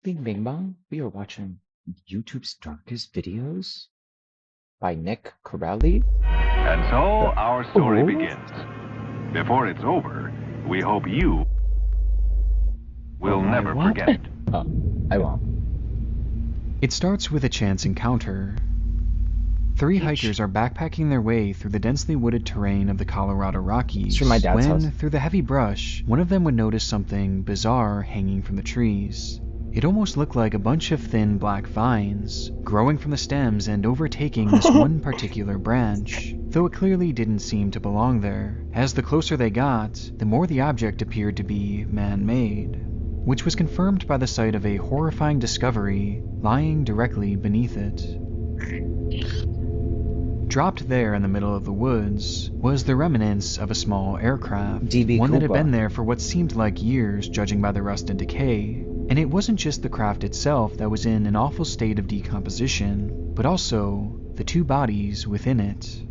Bing Bing Bong, we are watching YouTube's Darkest Videos by Nick Corelli. And so our story Oh. begins. Before it's over, we hope you will never forget it. Oh, I won't. It starts with a chance encounter. Three hikers are backpacking their way through the densely wooded terrain of the Colorado Rockies It's from my dad's when, house. through the heavy brush, one of them would notice something bizarre hanging from the trees. It almost looked like a bunch of thin black vines, growing from the stems and overtaking this one particular branch, though it clearly didn't seem to belong there. As the closer they got, the more the object appeared to be man-made, which was confirmed by the sight of a horrifying discovery lying directly beneath it. Dropped there in the middle of the woods was the remnants of a small aircraft, one that had been there for what seemed like years judging by the rust and decay. And it wasn't just the craft itself that was in an awful state of decomposition, but also the two bodies within it.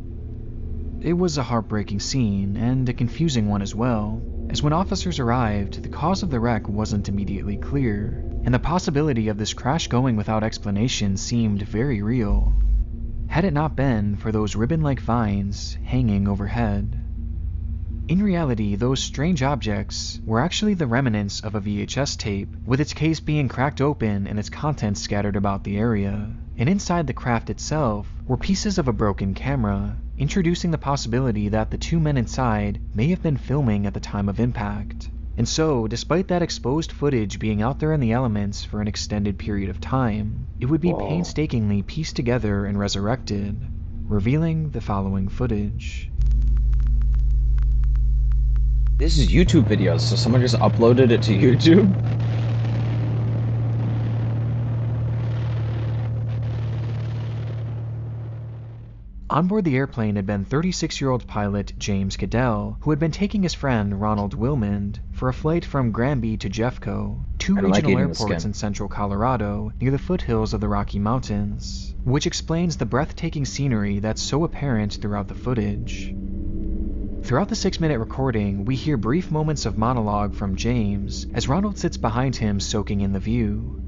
It was a heartbreaking scene, and a confusing one as well, as when officers arrived, the cause of the wreck wasn't immediately clear, and the possibility of this crash going without explanation seemed very real, had it not been for those ribbon-like vines hanging overhead. In reality, those strange objects were actually the remnants of a VHS tape, with its case being cracked open and its contents scattered about the area. And inside the craft itself were pieces of a broken camera, introducing the possibility that the two men inside may have been filming at the time of impact. And so, despite that exposed footage being out there in the elements for an extended period of time, it would be painstakingly pieced together and resurrected, revealing the following footage. This is YouTube videos, so someone just uploaded it to YouTube? On board the airplane had been 36-year-old pilot James Cadell, who had been taking his friend Ronald Wilmond for a flight from Granby to Jeffco, two regional airports in central Colorado near the foothills of the Rocky Mountains, which explains the breathtaking scenery that's so apparent throughout the footage. Throughout the 6-minute recording, we hear brief moments of monologue from James as Ronald sits behind him soaking in the view.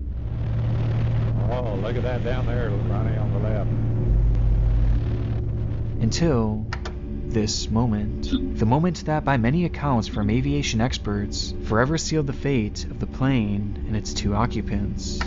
Oh, look at that down there, Ronnie, on the left. Until this moment. The moment that, by many accounts from aviation experts, forever sealed the fate of the plane and its two occupants.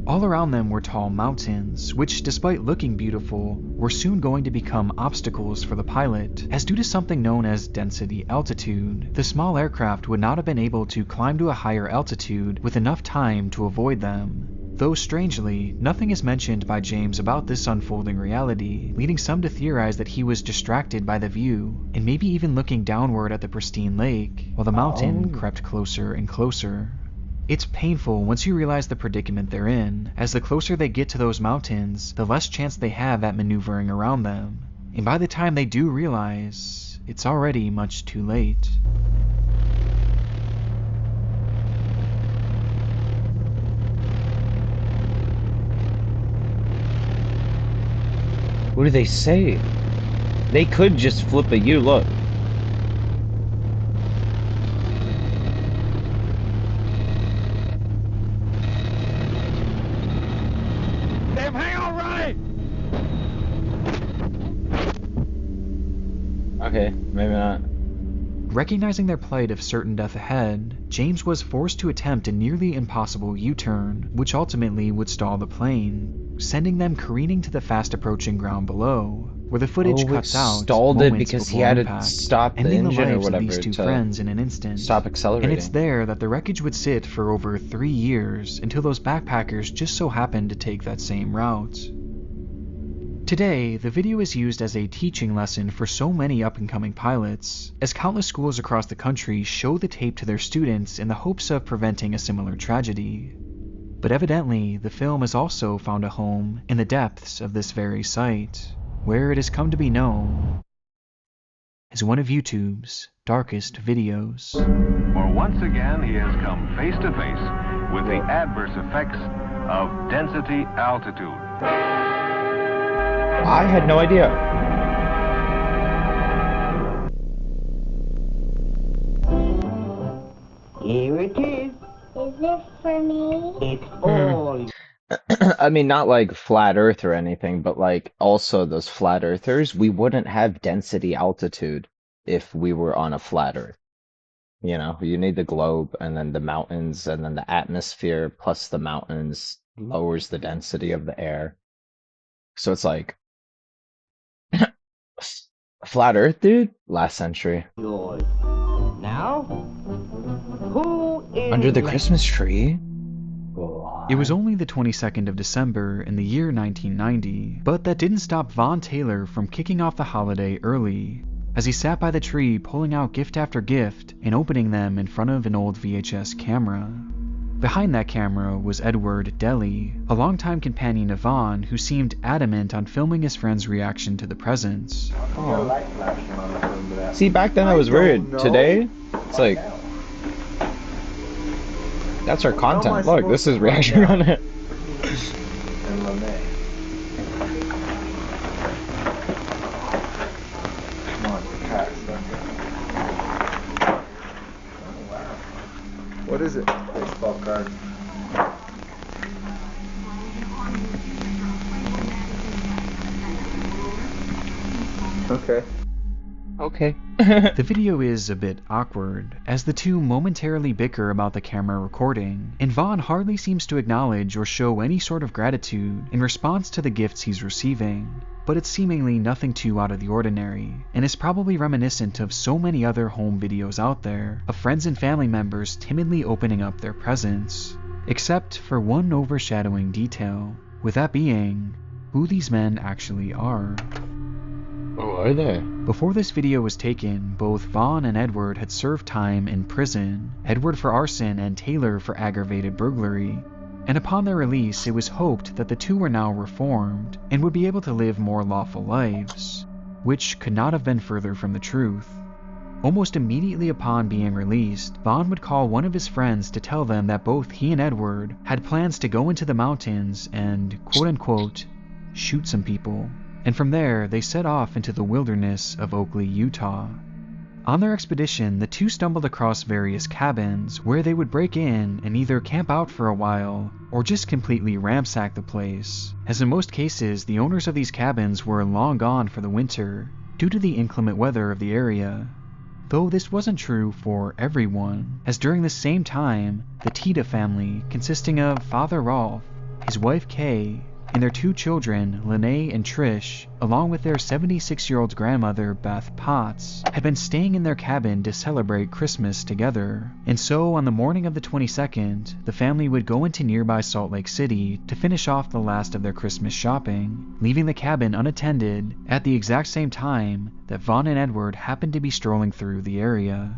All around them were tall mountains, which, despite looking beautiful, were soon going to become obstacles for the pilot, as due to something known as density altitude, the small aircraft would not have been able to climb to a higher altitude with enough time to avoid them. Though strangely, nothing is mentioned by James about this unfolding reality, leading some to theorize that he was distracted by the view, and maybe even looking downward at the pristine lake, while the mountain crept closer and closer. It's painful once you realize the predicament they're in, as the closer they get to those mountains, the less chance they have at maneuvering around them. And by the time they do realize, it's already much too late. What do they say? They could just flip a U, look. Damn, hang on, Ronnie! Okay, maybe not. Recognizing their plight of certain death ahead, James was forced to attempt a nearly impossible U-turn, which ultimately would stall the plane, sending them careening to the fast-approaching ground below, where the footage cuts out stalled it moments because he before had impact, to stop the ending the engine or lives of whatever these two to friends in an instant. stop accelerating. And it's there that the wreckage would sit for over 3 years until those backpackers just so happened to take that same route. Today, the video is used as a teaching lesson for so many up-and-coming pilots, as countless schools across the country show the tape to their students in the hopes of preventing a similar tragedy. But evidently, the film has also found a home in the depths of this very site, where it has come to be known as one of YouTube's darkest videos. For once again, he has come face to face with the adverse effects of density altitude. I had no idea. Here it is. Is this for me? It's all. I mean, not like flat Earth or anything, but like also those flat earthers, we wouldn't have density altitude if we were on a flat Earth. You know, you need the globe and then the mountains and then the atmosphere plus the mountains lowers the density of the air. So it's like flat Earth, dude, last century. Now, who is Under the next? Christmas tree? It was only the 22nd of December in the year 1990, but that didn't stop Von Taylor from kicking off the holiday early, as he sat by the tree pulling out gift after gift and opening them in front of an old VHS camera. Behind that camera was Edward Deli, a longtime companion of Von who seemed adamant on filming his friend's reaction to the presents. Oh. See, back then it was weird. Today, it's like, that's our content. Look, this is reaction on it. What is it? Baseball card. Okay. Okay. The video is a bit awkward, as the two momentarily bicker about the camera recording, and Vaughn hardly seems to acknowledge or show any sort of gratitude in response to the gifts he's receiving. But it's seemingly nothing too out of the ordinary, and is probably reminiscent of so many other home videos out there of friends and family members timidly opening up their presents, except for one overshadowing detail, with that being who these men actually are. Who are they? Before this video was taken, both Vaughn and Edward had served time in prison, Edward for arson and Taylor for aggravated burglary, and upon their release it was hoped that the two were now reformed and would be able to live more lawful lives, which could not have been further from the truth. Almost immediately upon being released, Vaughn would call one of his friends to tell them that both he and Edward had plans to go into the mountains and, quote-unquote, shoot some people. And from there, they set off into the wilderness of Oakley, Utah. On their expedition, the two stumbled across various cabins where they would break in and either camp out for a while or just completely ransack the place, as in most cases, the owners of these cabins were long gone for the winter due to the inclement weather of the area. Though this wasn't true for everyone, as during the same time, the Teta family, consisting of Father Rolf, his wife Kay, and their two children, Lene and Trish, along with their 76-year-old grandmother, Beth Potts, had been staying in their cabin to celebrate Christmas together. And so, on the morning of the 22nd, the family would go into nearby Salt Lake City to finish off the last of their Christmas shopping, leaving the cabin unattended at the exact same time that Vaughn and Edward happened to be strolling through the area.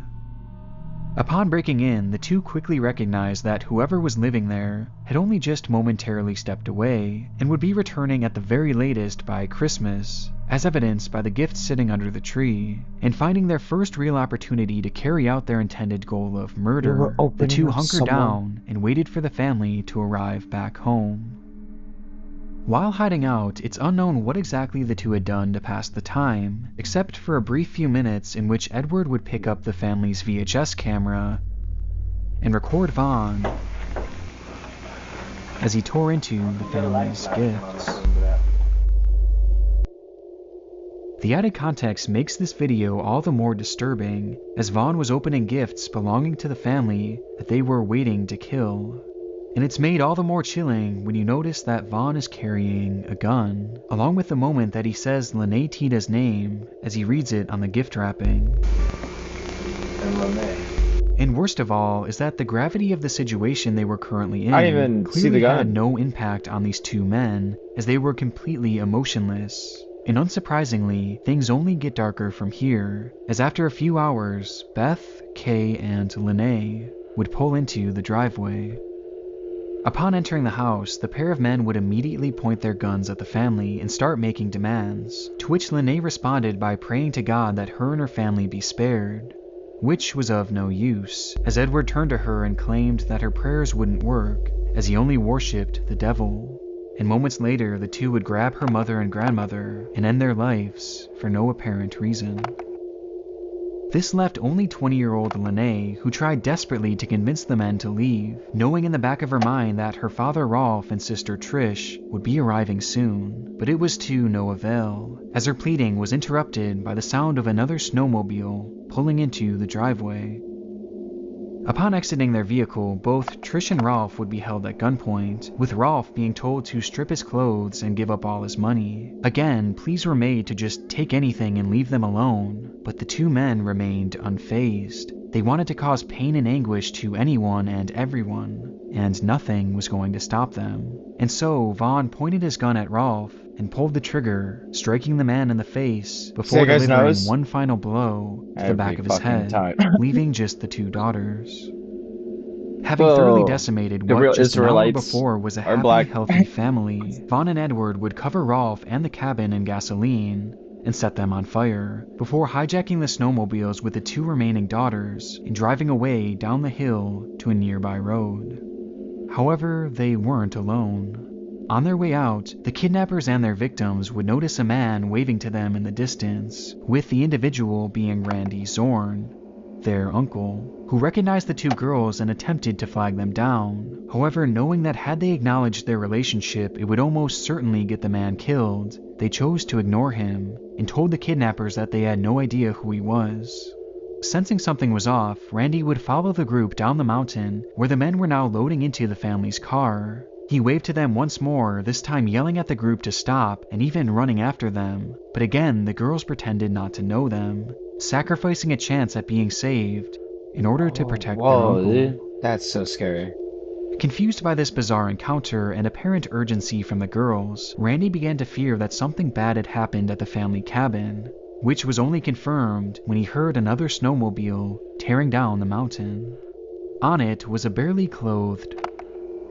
Upon breaking in, the two quickly recognized that whoever was living there had only just momentarily stepped away and would be returning at the very latest by Christmas, as evidenced by the gifts sitting under the tree, and finding their first real opportunity to carry out their intended goal of murder, the two hunkered down and waited for the family to arrive back home. While hiding out, it's unknown what exactly the two had done to pass the time, except for a brief few minutes in which Edward would pick up the family's VHS camera and record Vaughn as he tore into the family's gifts. The added context makes this video all the more disturbing, as Vaughn was opening gifts belonging to the family that they were waiting to kill. And it's made all the more chilling when you notice that Vaughn is carrying a gun, along with the moment that he says Lene Teta's name as he reads it on the gift wrapping. And worst of all is that the gravity of the situation they were currently in clearly had no impact on these two men, as they were completely emotionless. And unsurprisingly, things only get darker from here, as after a few hours, Beth, Kay, and Lene would pull into the driveway. Upon entering the house, the pair of men would immediately point their guns at the family and start making demands, to which Lene responded by praying to God that her and her family be spared, which was of no use, as Edward turned to her and claimed that her prayers wouldn't work, as he only worshipped the devil. And moments later, the two would grab her mother and grandmother and end their lives for no apparent reason. This left only 20-year-old Lene, who tried desperately to convince the men to leave, knowing in the back of her mind that her father Rolf and sister Trish would be arriving soon. But it was to no avail, as her pleading was interrupted by the sound of another snowmobile pulling into the driveway. Upon exiting their vehicle, both Trish and Rolf would be held at gunpoint, with Rolf being told to strip his clothes and give up all his money. Again, pleas were made to just take anything and leave them alone, but the two men remained unfazed. They wanted to cause pain and anguish to anyone and everyone, and nothing was going to stop them. And so, Vaughn pointed his gun at Rolf and pulled the trigger, striking the man in the face before delivering one final blow to the back of his head, leaving just the two daughters. Having thoroughly decimated what just an hour before was a happy, healthy family, Vaughn and Edward would cover Rolf and the cabin in gasoline and set them on fire, before hijacking the snowmobiles with the two remaining daughters and driving away down the hill to a nearby road. However, they weren't alone. On their way out, the kidnappers and their victims would notice a man waving to them in the distance, with the individual being Randy Zorn, their uncle, who recognized the two girls and attempted to flag them down. However, knowing that had they acknowledged their relationship, it would almost certainly get the man killed, they chose to ignore him and told the kidnappers that they had no idea who he was. Sensing something was off, Randy would follow the group down the mountain, where the men were now loading into the family's car. He waved to them once more, this time yelling at the group to stop and even running after them. But again, the girls pretended not to know them, sacrificing a chance at being saved in order to protect their uncle. Dude. That's so scary. Confused by this bizarre encounter and apparent urgency from the girls, Randy began to fear that something bad had happened at the family cabin, which was only confirmed when he heard another snowmobile tearing down the mountain. On it was a barely clothed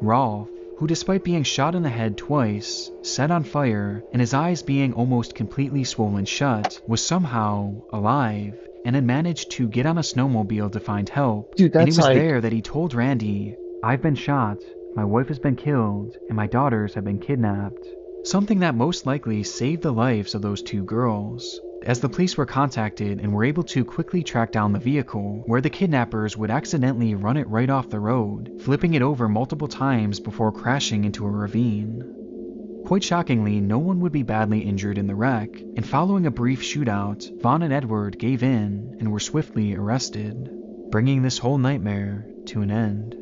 Rolf, who, despite being shot in the head twice, set on fire, and his eyes being almost completely swollen shut, was somehow alive and had managed to get on a snowmobile to find help. Dude, and it was there that he told Randy, "I've been shot, my wife has been killed, and my daughters have been kidnapped." Something that most likely saved the lives of those two girls, as the police were contacted and were able to quickly track down the vehicle, where the kidnappers would accidentally run it right off the road, flipping it over multiple times before crashing into a ravine. Quite shockingly, no one would be badly injured in the wreck, and following a brief shootout, Vaughn and Edward gave in and were swiftly arrested, bringing this whole nightmare to an end.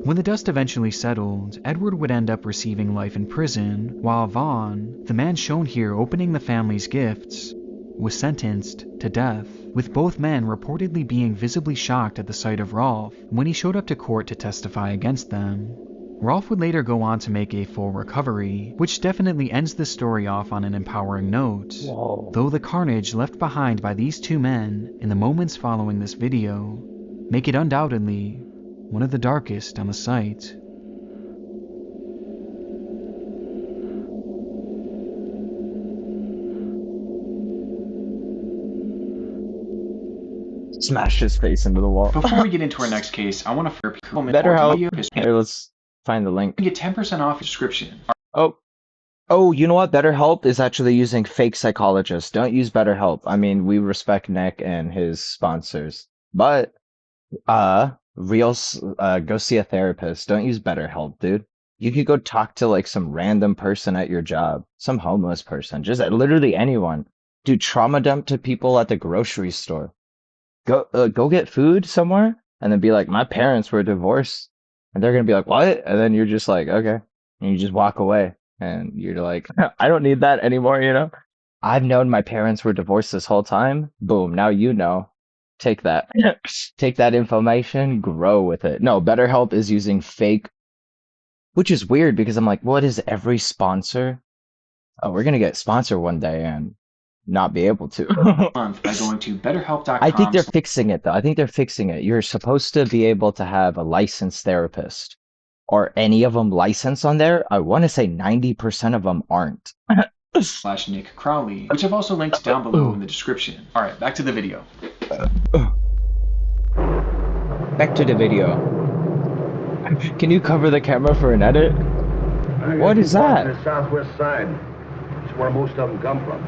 When the dust eventually settled, Edward would end up receiving life in prison, while Vaughn, the man shown here opening the family's gifts, was sentenced to death, with both men reportedly being visibly shocked at the sight of Rolf when he showed up to court to testify against them. Rolf would later go on to make a full recovery, which definitely ends the story off on an empowering note, though the carnage left behind by these two men in the moments following this video make it undoubtedly one of the darkest on the site. Smash his face into the wall. Before we get into our next case, I want to Better help. Here, let's find the link. Get 10% off your subscription. Oh, you know what? BetterHelp is actually using fake psychologists. Don't use BetterHelp. I mean, we respect Nick and his sponsors, but go see a therapist. Don't use BetterHelp, dude. You could go talk to like some random person at your job, some homeless person, just literally anyone. Do trauma dump to people at the grocery store. Go get food somewhere, and then be like, my parents were divorced, and they're gonna be like, what? And then you're just like, okay, and you just walk away, and you're like, I don't need that anymore, you know. I've known my parents were divorced this whole time. Boom, now you know. Take that. Take that information, grow with it. No, BetterHelp is using fake, which is weird because I'm like, what is every sponsor? Oh, we're going to get sponsored one day and not be able to. By going to betterhelp.com. I think they're fixing it, though. I think they're fixing it. You're supposed to be able to have a licensed therapist. Are any of them licensed on there? I want to say 90% of them aren't. / Nick Crowley, which I've also linked down below in the description. Alright, back to the video. Back to the video. Can you cover the camera for an edit? What is that? The southwest side. It's where most of them come from.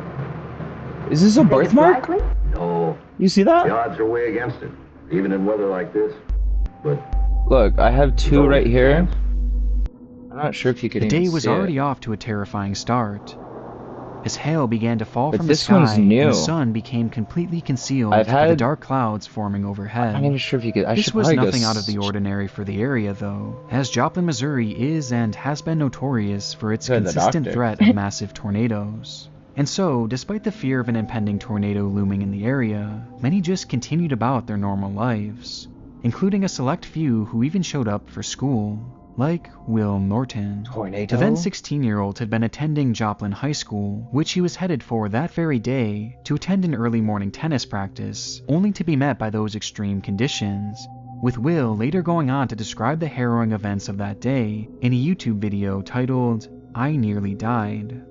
Is this a birthmark? No, You see that? The odds are way against it, even in weather like this. But Look, I have there's two always right a here. chance. I'm not sure if you could The even day was see already it. off to a terrifying start, as hail began to fall But from the this one's sky and new. the sun became completely concealed I've by the had... dark clouds forming I'm overhead. not even sure if you could... I This should was probably nothing go... out of the ordinary for the area, though, as Joplin, Missouri is and has been notorious for its Go to the consistent doctor. threat of massive tornadoes. And so, despite the fear of an impending tornado looming in the area, many just continued about their normal lives, including a select few who even showed up for school, like Will Norton. Tornado? The then 16-year-old had been attending Joplin High School, which he was headed for that very day to attend an early morning tennis practice, only to be met by those extreme conditions, with Will later going on to describe the harrowing events of that day in a YouTube video titled, "I Nearly Died."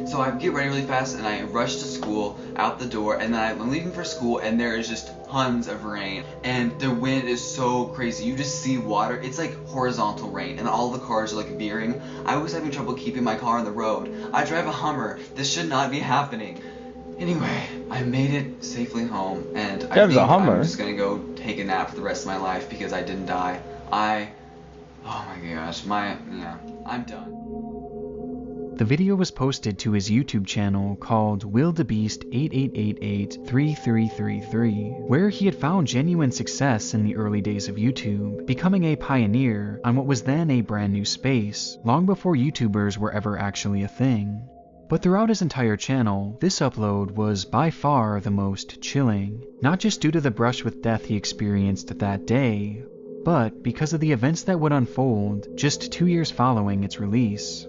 So I get ready really fast and I rush to school, out the door, and then I'm leaving for school and there is just tons of rain. And the wind is so crazy. You just see water. It's like horizontal rain and all the cars are like veering. I was having trouble keeping my car on the road. I drive a Hummer. This should not be happening. Anyway, I made it safely home and I think I'm just gonna go take a nap for the rest of my life because I didn't die. Oh my gosh, I'm done. The video was posted to his YouTube channel called WillDeBeast88883333, where he had found genuine success in the early days of YouTube, becoming a pioneer on what was then a brand new space, long before YouTubers were ever actually a thing. But throughout his entire channel, this upload was by far the most chilling, not just due to the brush with death he experienced that day, but because of the events that would unfold just 2 years following its release.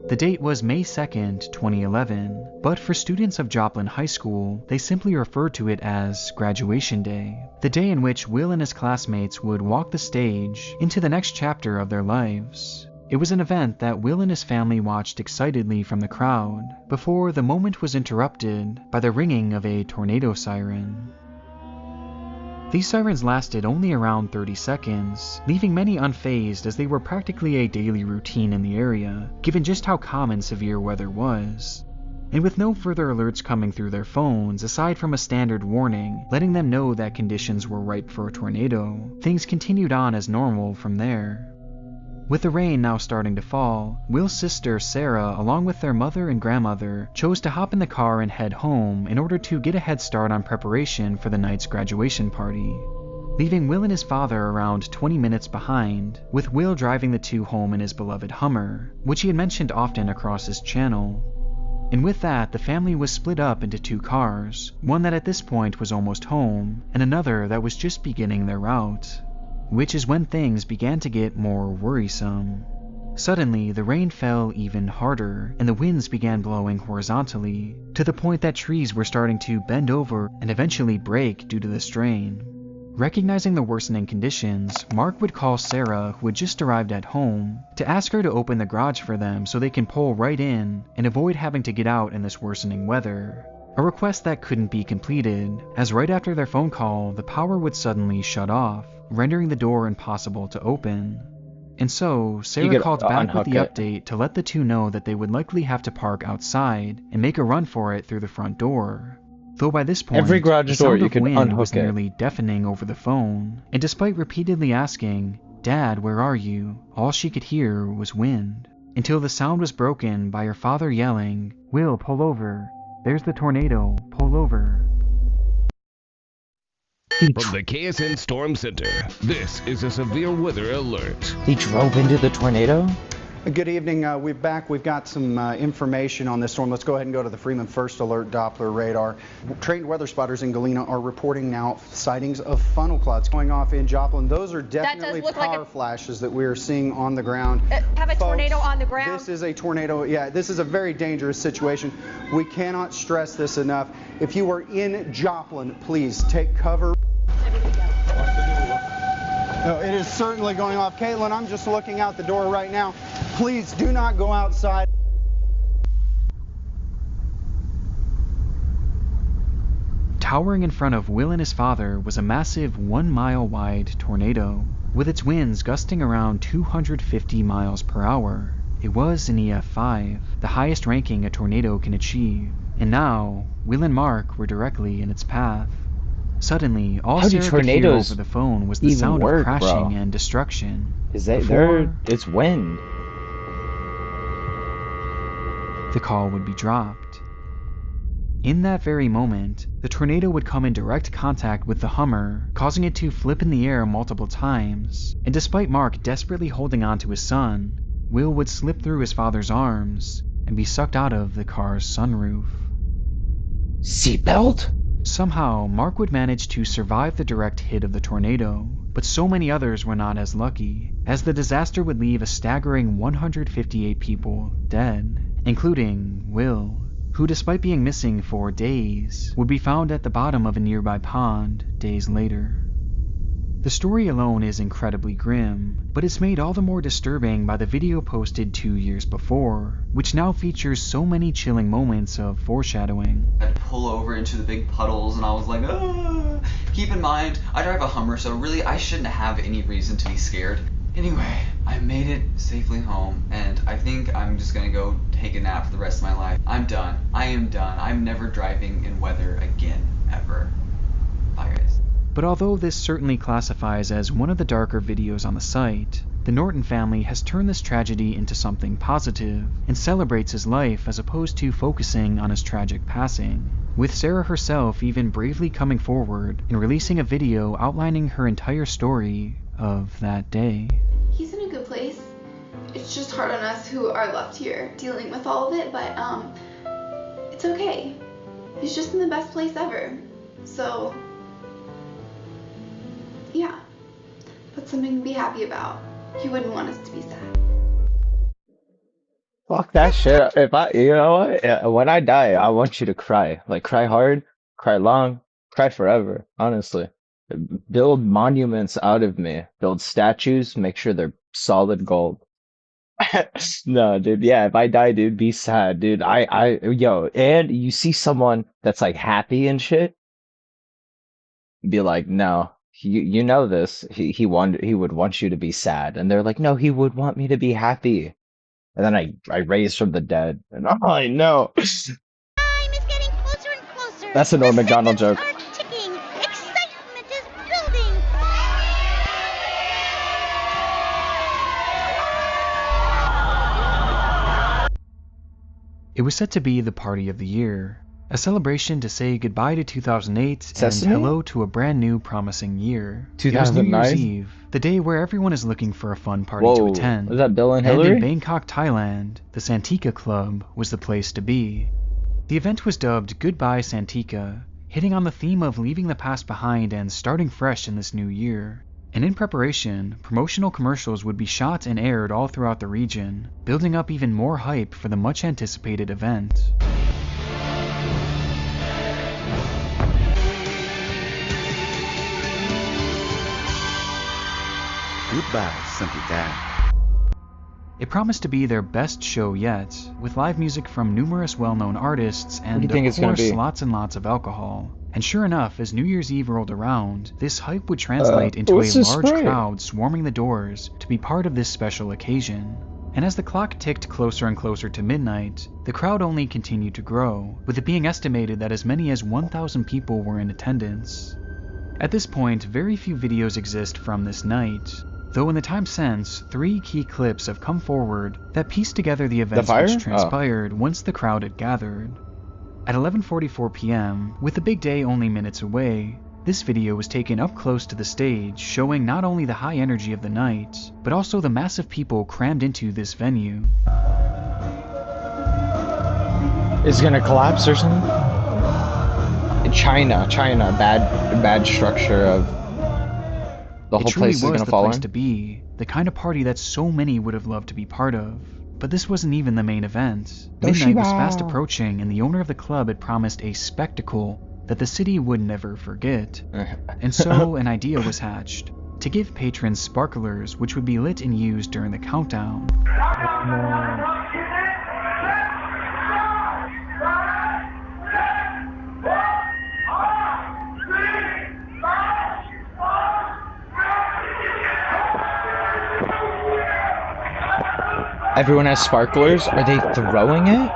The date was May 2nd, 2011, but for students of Joplin High School, they simply referred to it as Graduation Day, the day in which Will and his classmates would walk the stage into the next chapter of their lives. It was an event that Will and his family watched excitedly from the crowd, before the moment was interrupted by the ringing of a tornado siren. These sirens lasted only around 30 seconds, leaving many unfazed as they were practically a daily routine in the area, given just how common severe weather was. And with no further alerts coming through their phones, aside from a standard warning letting them know that conditions were ripe for a tornado, things continued on as normal from there. With the rain now starting to fall, Will's sister Sarah, along with their mother and grandmother, chose to hop in the car and head home in order to get a head start on preparation for the night's graduation party, leaving Will and his father around 20 minutes behind, with Will driving the two home in his beloved Hummer, which he had mentioned often across his channel. And with that, the family was split up into two cars, one that at this point was almost home, and another that was just beginning their route. Which is when things began to get more worrisome. Suddenly, the rain fell even harder, and the winds began blowing horizontally, to the point that trees were starting to bend over and eventually break due to the strain. Recognizing the worsening conditions, Mark would call Sarah, who had just arrived at home, to ask her to open the garage for them so they can pull right in and avoid having to get out in this worsening weather. A request that couldn't be completed, as right after their phone call, the power would suddenly shut off, rendering the door impossible to open. And so, Sarah called back with the update to let the two know that they would likely have to park outside and make a run for it through the front door. Though by this point, every garage the door sound you of could wind was unhook it. nearly deafening over the phone, and despite repeatedly asking, "Dad, where are you?" all she could hear was wind, until the sound was broken by her father yelling, "Will, pull over. There's the tornado. Pull over." From the KSN Storm Center, this is a severe weather alert. He drove into the tornado? Good evening. We're back. We've got some information on this storm. Let's go ahead and go to the Freeman First Alert Doppler radar. Trained weather spotters in Galena are reporting now sightings of funnel clouds going off in Joplin. Those are definitely power flashes that we are seeing on the ground. Have a tornado on the ground? This is a tornado. Yeah, this is a very dangerous situation. We cannot stress this enough. If you are in Joplin, please take cover. No, it is certainly going off. Caitlin, I'm just looking out the door right now. Please do not go outside. Towering in front of Will and his father was a massive 1-mile-wide tornado, with its winds gusting around 250 miles per hour. It was an EF5, the highest ranking a tornado can achieve, And now, Will and Mark were directly in its path. Suddenly, all How do Sarah could hear tornadoes over the phone was the even sound work, of crashing bro? and destruction. Is that Before it's wind. the call would be dropped. In that very moment, the tornado would come in direct contact with the Hummer, causing it to flip in the air multiple times. And despite Mark desperately holding on to his son, Will would slip through his father's arms and be sucked out of the car's sunroof. Seatbelt? Somehow, Mark would manage to survive the direct hit of the tornado, but so many others were not as lucky, as the disaster would leave a staggering 158 people dead, including Will, who, despite being missing for days, would be found at the bottom of a nearby pond days later. The story alone is incredibly grim, but it's made all the more disturbing by the video posted 2 years before, which now features so many chilling moments of foreshadowing. I'd pull over into the big puddles and I was like, ah! Keep in mind, I drive a Hummer, so really I shouldn't have any reason to be scared. Anyway, I made it safely home, and I think I'm just gonna go take a nap for the rest of my life. I'm done. I am done. I'm never driving in weather again, ever. Bye, guys. But although this certainly classifies as one of the darker videos on the site, the Norton family has turned this tragedy into something positive and celebrates his life as opposed to focusing on his tragic passing, with Sarah herself even bravely coming forward and releasing a video outlining her entire story of that day. He's in a good place. It's just hard on us who are left here dealing with all of it, but it's okay. He's just in the best place ever. So yeah, but something to be happy about. He wouldn't want us to be sad. Fuck that shit. If you know what? When I die, I want you to cry. Like, cry hard, cry long, cry forever, honestly. Build monuments out of me. Build statues, make sure they're solid gold. No, dude, yeah, if I die, dude, be sad, dude. Yo, and you see someone that's like happy and shit, be like, no, you know this. He would want you to be sad, and they're like, no, he would want me to be happy. And then I raise from the dead, and oh, I know. Time is getting closer and closer. That's a Norm Macdonald joke. Are ticking. Excitement is building. It was set to be the party of the year, a celebration to say goodbye to 2008 Sesame? and hello to a brand new promising year. 2009? It was New Year's Eve, the day where everyone is looking for a fun party to Whoa, attend. was that Bill and And Hillary? in Bangkok, Thailand, the Santika Club was the place to be. The event was dubbed Goodbye Santika, hitting on the theme of leaving the past behind and starting fresh in this new year. And in preparation, promotional commercials would be shot and aired all throughout the region, building up even more hype for the much anticipated event. Goodbye, Santika. It promised to be their best show yet, with live music from numerous well-known artists and, What do you think of it's gonna course, be? lots and lots of alcohol. And sure enough, as New Year's Eve rolled around, this hype would translate into a what's this large spray? crowd swarming the doors to be part of this special occasion. And as the clock ticked closer and closer to midnight, the crowd only continued to grow, with it being estimated that as many as 1,000 people were in attendance. At this point, very few videos exist from this night, though in the time since, 3 key clips have come forward that piece together the events fire? which transpired once the crowd had gathered. At 11:44 p.m., with the big day only minutes away, this video was taken up close to the stage, showing not only the high energy of the night, but also the massive people crammed into this venue. Is it gonna collapse or something? China, bad structure of the whole It truly place is was gonna the fall place in. to be, the kind of party that so many would have loved to be part of. But this wasn't even the main event. Midnight was fast approaching, and the owner of the club had promised a spectacle that the city would never forget. And so an idea was hatched, to give patrons sparklers which would be lit and used during the countdown. Everyone has sparklers. Are they throwing it?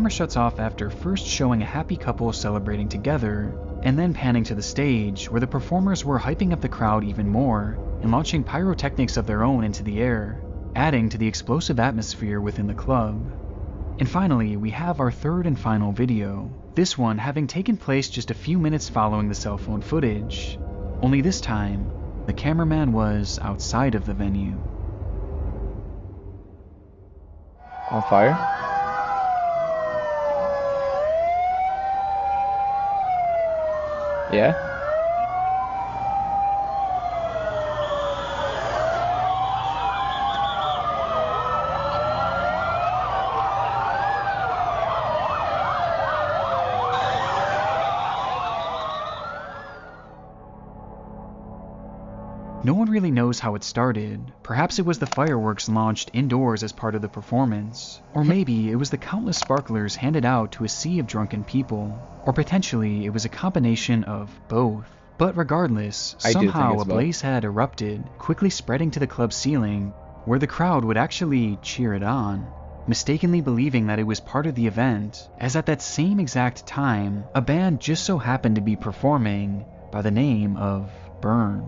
camera shuts off after first showing a happy couple celebrating together, and then panning to the stage where the performers were hyping up the crowd even more and launching pyrotechnics of their own into the air, adding to the explosive atmosphere within the club. And finally, we have our third and final video, this one having taken place just a few minutes following the cell phone footage. Only this time, the cameraman was outside of the venue. On fire? Yeah? No one really knows how it started. Perhaps it was the fireworks launched indoors as part of the performance. Or maybe it was the countless sparklers handed out to a sea of drunken people. Or potentially it was a combination of both. But regardless, somehow a blaze had erupted, quickly spreading to the club's ceiling, where the crowd would actually cheer it on, mistakenly believing that it was part of the event, as at that same exact time, a band just so happened to be performing by the name of Burn.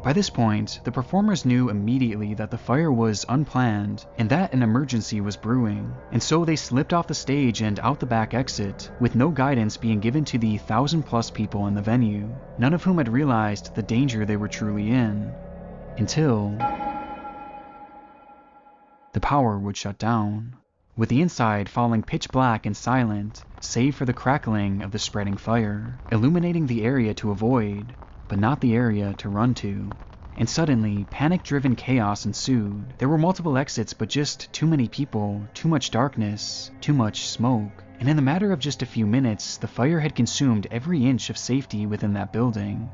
By this point, the performers knew immediately that the fire was unplanned and that an emergency was brewing, and so they slipped off the stage and out the back exit, with no guidance being given to the 1,000+ people in the venue, none of whom had realized the danger they were truly in, until the power would shut down, with the inside falling pitch black and silent, save for the crackling of the spreading fire, illuminating the area to avoid, but not the area to run to. And suddenly, panic-driven chaos ensued. There were multiple exits, but just too many people, too much darkness, too much smoke. And in the matter of just a few minutes, the fire had consumed every inch of safety within that building.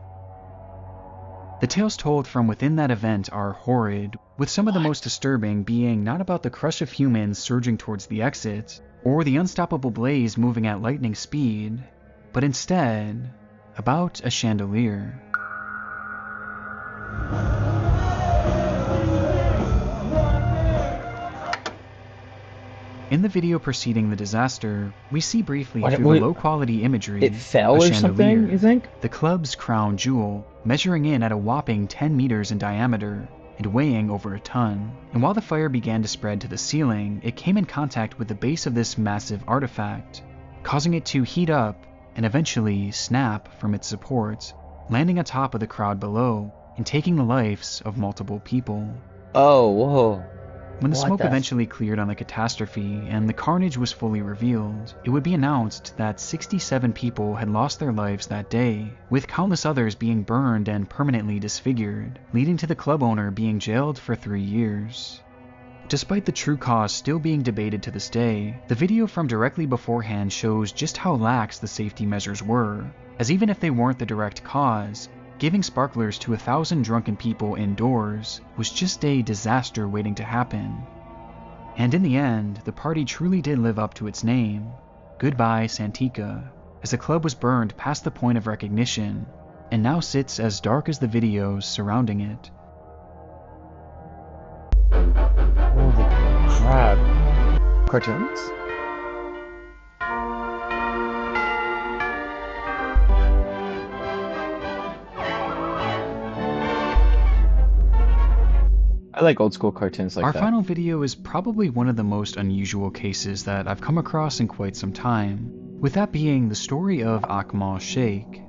The tales told from within that event are horrid, with some of the most disturbing being not about the crush of humans surging towards the exit, or the unstoppable blaze moving at lightning speed, but instead, about a chandelier. In the video preceding the disaster, we see briefly through the low-quality imagery it fell or something, you think? The club's crown jewel, measuring in at a whopping 10 meters in diameter and weighing over a ton. And while the fire began to spread to the ceiling, it came in contact with the base of this massive artifact, causing it to heat up and eventually snap from its supports, landing atop of the crowd below and taking the lives of multiple people. Oh, whoa. When the smoke eventually cleared on the catastrophe and the carnage was fully revealed, it would be announced that 67 people had lost their lives that day, with countless others being burned and permanently disfigured, leading to the club owner being jailed for 3 years. Despite the true cause still being debated to this day, the video from directly beforehand shows just how lax the safety measures were, as even if they weren't the direct cause, giving sparklers to 1,000 drunken people indoors was just a disaster waiting to happen. And in the end, the party truly did live up to its name. Goodbye, Santika, as the club was burned past the point of recognition, and now sits as dark as the videos surrounding it. Holy crap. Cartoons? I like old school cartoons like that. Our final video is probably one of the most unusual cases that I've come across in quite some time, with that being the story of Akmal Shaikh.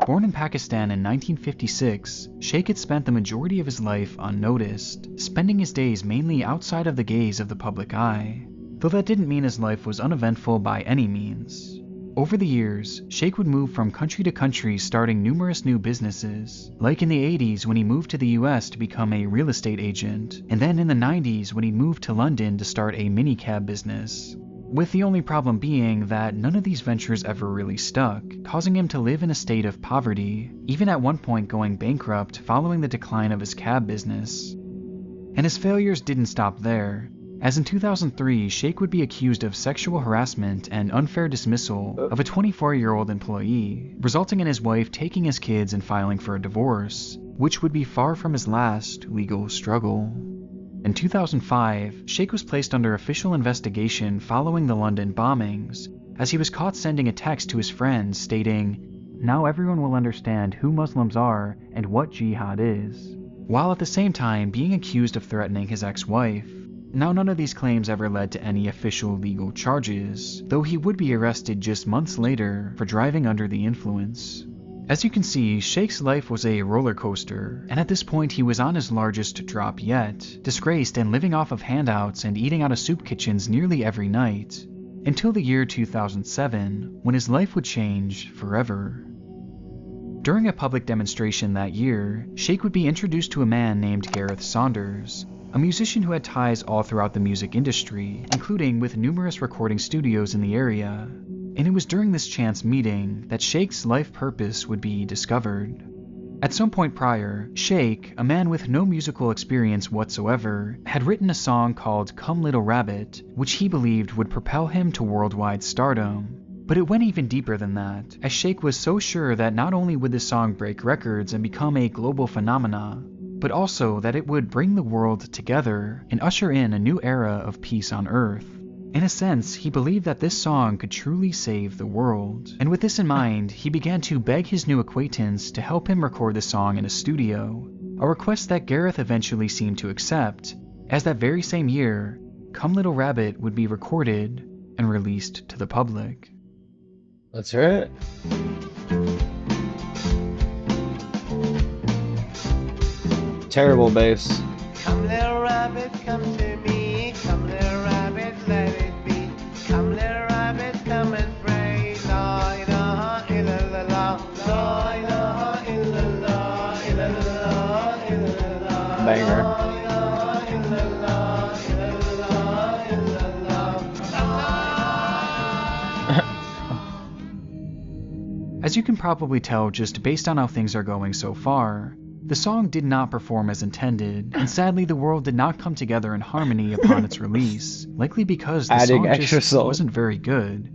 Born in Pakistan in 1956, Shaikh had spent the majority of his life unnoticed, spending his days mainly outside of the gaze of the public eye, though that didn't mean his life was uneventful by any means. Over the years, Shaikh would move from country to country starting numerous new businesses, like in the 80s when he moved to the US to become a real estate agent, and then in the 90s when he moved to London to start a minicab business. With the only problem being that none of these ventures ever really stuck, causing him to live in a state of poverty, even at one point going bankrupt following the decline of his cab business. And his failures didn't stop there, as in 2003, Shaikh would be accused of sexual harassment and unfair dismissal of a 24-year-old employee, resulting in his wife taking his kids and filing for a divorce, which would be far from his last legal struggle. In 2005, Shaikh was placed under official investigation following the London bombings, as he was caught sending a text to his friends stating, "Now everyone will understand who Muslims are and what jihad is," while at the same time being accused of threatening his ex-wife. Now, none of these claims ever led to any official legal charges, though he would be arrested just months later for driving under the influence. As you can see, Sheikh's life was a roller coaster, and at this point he was on his largest drop yet, disgraced and living off of handouts and eating out of soup kitchens nearly every night, until the year 2007, when his life would change forever. During a public demonstration that year, Shaikh would be introduced to a man named Gareth Saunders, a musician who had ties all throughout the music industry, including with numerous recording studios in the area. And it was during this chance meeting that Sheikh's life purpose would be discovered. At some point prior, Shaikh, a man with no musical experience whatsoever, had written a song called "Come Little Rabbit," which he believed would propel him to worldwide stardom. But it went even deeper than that, as Shaikh was so sure that not only would the song break records and become a global phenomena, but also that it would bring the world together and usher in a new era of peace on Earth. In a sense, he believed that this song could truly save the world. And with this in mind, he began to beg his new acquaintance to help him record the song in a studio, a request that Gareth eventually seemed to accept, as that very same year, "Come Little Rabbit" would be recorded and released to the public. Let's hear it. Terrible bass. Come little rabbit, come to me. Come little rabbit, let it be. Come little rabbit, come and pray. La ilaha illallah. La ilaha illallah. Illallah, illallah. Banger. As you can probably tell just based on how things are going so far, the song did not perform as intended, and sadly the world did not come together in harmony upon its release, likely because the song just wasn't very good.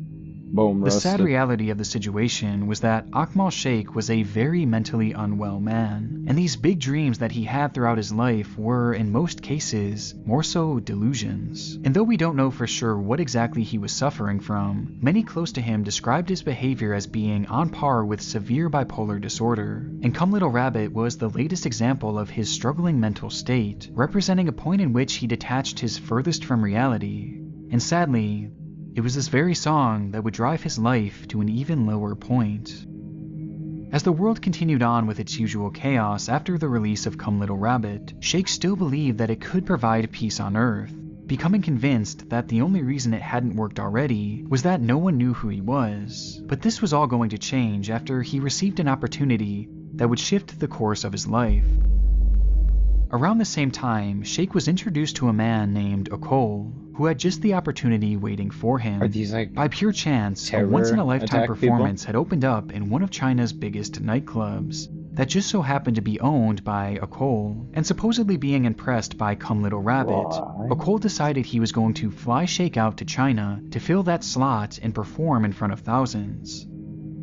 Boom, the sad roasted. reality of the situation was that Akmal Shaikh was a very mentally unwell man, and these big dreams that he had throughout his life were, in most cases, more so delusions. And though we don't know for sure what exactly he was suffering from, many close to him described his behavior as being on par with severe bipolar disorder, and Come Little Rabbit was the latest example of his struggling mental state, representing a point in which he detached his furthest from reality. And sadly, it was this very song that would drive his life to an even lower point. As the world continued on with its usual chaos after the release of Come Little Rabbit, Shaikh still believed that it could provide peace on Earth, becoming convinced that the only reason it hadn't worked already was that no one knew who he was. But this was all going to change after he received an opportunity that would shift the course of his life. Around the same time, Shaikh was introduced to a man named Akmal, who had just the opportunity waiting for him. Are these like by pure chance, a once-in-a-lifetime performance had opened up in one of China's biggest nightclubs that just so happened to be owned by Akmal, and supposedly being impressed by Come Little Rabbit, Akmal decided he was going to fly Shaikh out to China to fill that slot and perform in front of thousands.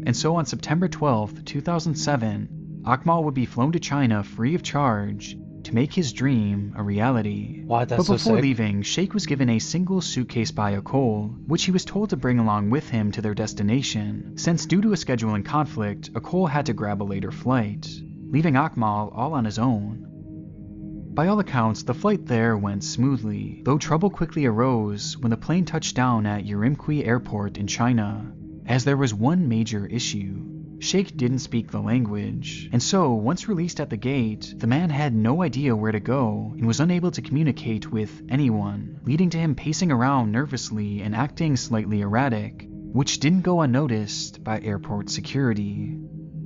And so on September 12th, 2007, Akmal would be flown to China free of charge to make his dream a reality. Wow, that's but before so sick. leaving, Shaikh was given a single suitcase by Akmal, which he was told to bring along with him to their destination, since due to a scheduling conflict, Akmal had to grab a later flight, leaving Akmal all on his own. By all accounts, the flight there went smoothly, though trouble quickly arose when the plane touched down at Urumqi Airport in China, as there was one major issue. Shaikh didn't speak the language, and so, once released at the gate, the man had no idea where to go and was unable to communicate with anyone, leading to him pacing around nervously and acting slightly erratic, which didn't go unnoticed by airport security.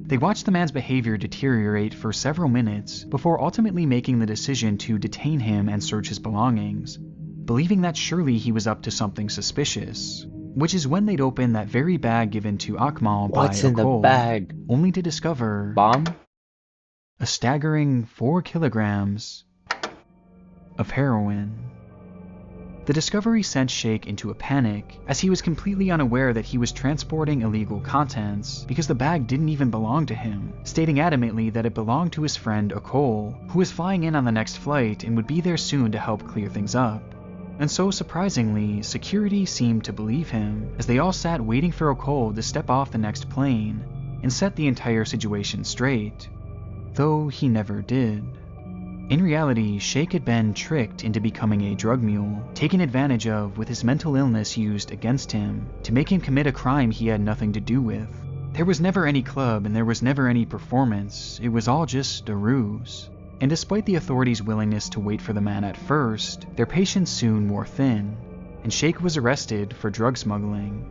They watched the man's behavior deteriorate for several minutes before ultimately making the decision to detain him and search his belongings, believing that surely he was up to something suspicious. Which is when they'd open that very bag given to Akmal by What's in the Akmal, bag? only to discover Bomb? a staggering 4 kilograms of heroin. The discovery sent Shaikh into a panic, as he was completely unaware that he was transporting illegal contents because the bag didn't even belong to him, stating adamantly that it belonged to his friend Akmal, who was flying in on the next flight and would be there soon to help clear things up. And so surprisingly, security seemed to believe him, as they all sat waiting for Akmal to step off the next plane and set the entire situation straight, though he never did. In reality, Shaikh had been tricked into becoming a drug mule, taken advantage of with his mental illness used against him to make him commit a crime he had nothing to do with. There was never any club and there was never any performance, it was all just a ruse. And despite the authorities' willingness to wait for the man at first, their patience soon wore thin, and Shaikh was arrested for drug smuggling,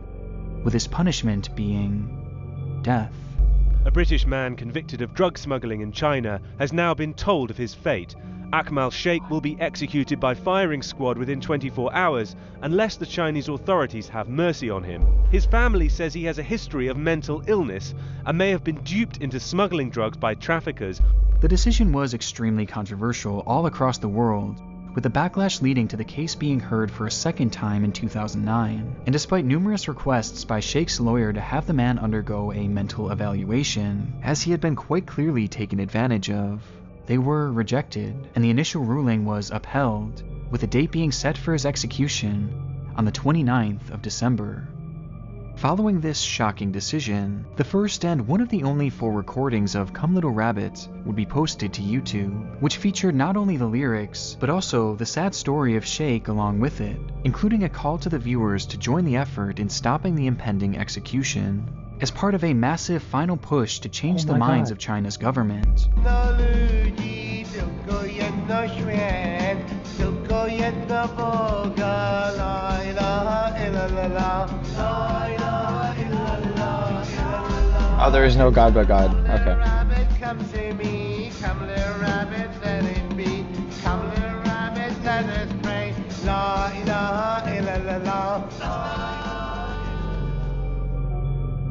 with his punishment being death. A British man convicted of drug smuggling in China has now been told of his fate. Akmal Shaikh will be executed by firing squad within 24 hours unless the Chinese authorities have mercy on him. His family says he has a history of mental illness and may have been duped into smuggling drugs by traffickers. The decision was extremely controversial all across the world, with the backlash leading to the case being heard for a second time in 2009. And despite numerous requests by Shaikh's lawyer to have the man undergo a mental evaluation, as he had been quite clearly taken advantage of, they were rejected, and the initial ruling was upheld, with a date being set for his execution on the 29th of December. Following this shocking decision, the first and one of the only full recordings of Come Little Rabbit would be posted to YouTube, which featured not only the lyrics, but also the sad story of Shaikh along with it, including a call to the viewers to join the effort in stopping the impending execution, as part of a massive final push to change the minds of China's government. Oh, there is no God but God. Okay.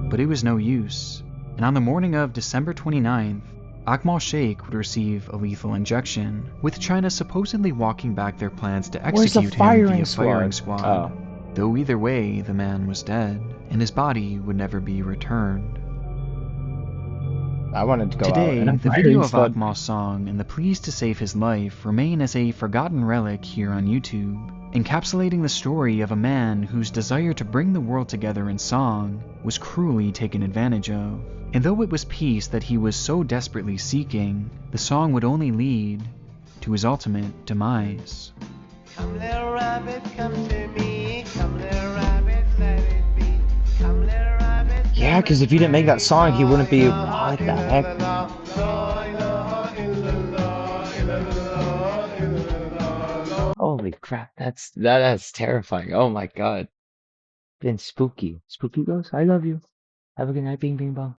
But it was no use, and on the morning of December 29th, Akmal Shaikh would receive a lethal injection, with China supposedly walking back their plans to execute him via firing squad. Oh. Though either way, the man was dead, and his body would never be returned. I wanted to go Today, out in a the firing video of squad. Akmal's song and the pleas to save his life remain as a forgotten relic here on YouTube, encapsulating the story of a man whose desire to bring the world together in song was cruelly taken advantage of. And though it was peace that he was so desperately seeking, the song would only lead to his ultimate demise. Come little rabbit, come to me. Come little rabbit, let it be. Come little rabbit. Yeah, because if he didn't make that song, he wouldn't be. What the heck? Holy crap! That's terrifying. Oh my god. Been spooky. Spooky ghost. I love you. Have a good night, Bing Bing Bong.